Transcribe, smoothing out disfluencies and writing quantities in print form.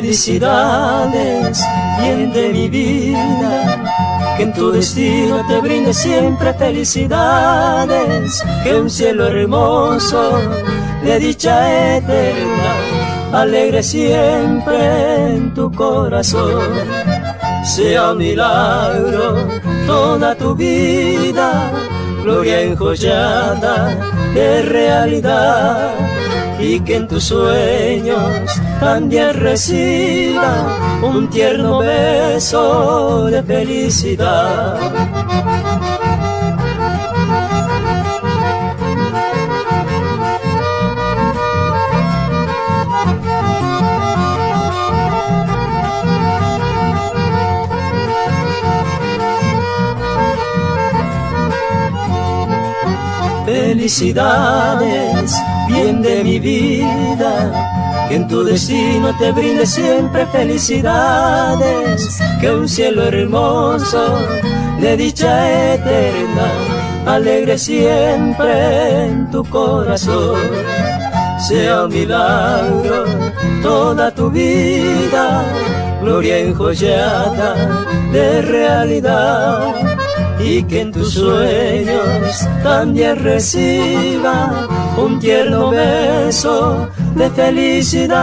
Felicidades, bien de mi vida, que en tu destino te brinde siempre felicidades, que un cielo hermoso de dicha eterna alegre siempre en tu corazón. Sea un milagro toda tu vida, gloria enjollada de realidad, y que en tus sueños también reciba un tierno beso de felicidad. Felicidades, bien de mi vida, que en tu destino te brinde siempre felicidades, que un cielo hermoso de dicha eterna alegre siempre en tu corazón. Sea un milagro toda tu vida, gloria enjollada de realidad, y que en tus sueños también reciba un tierno beso de felicidad.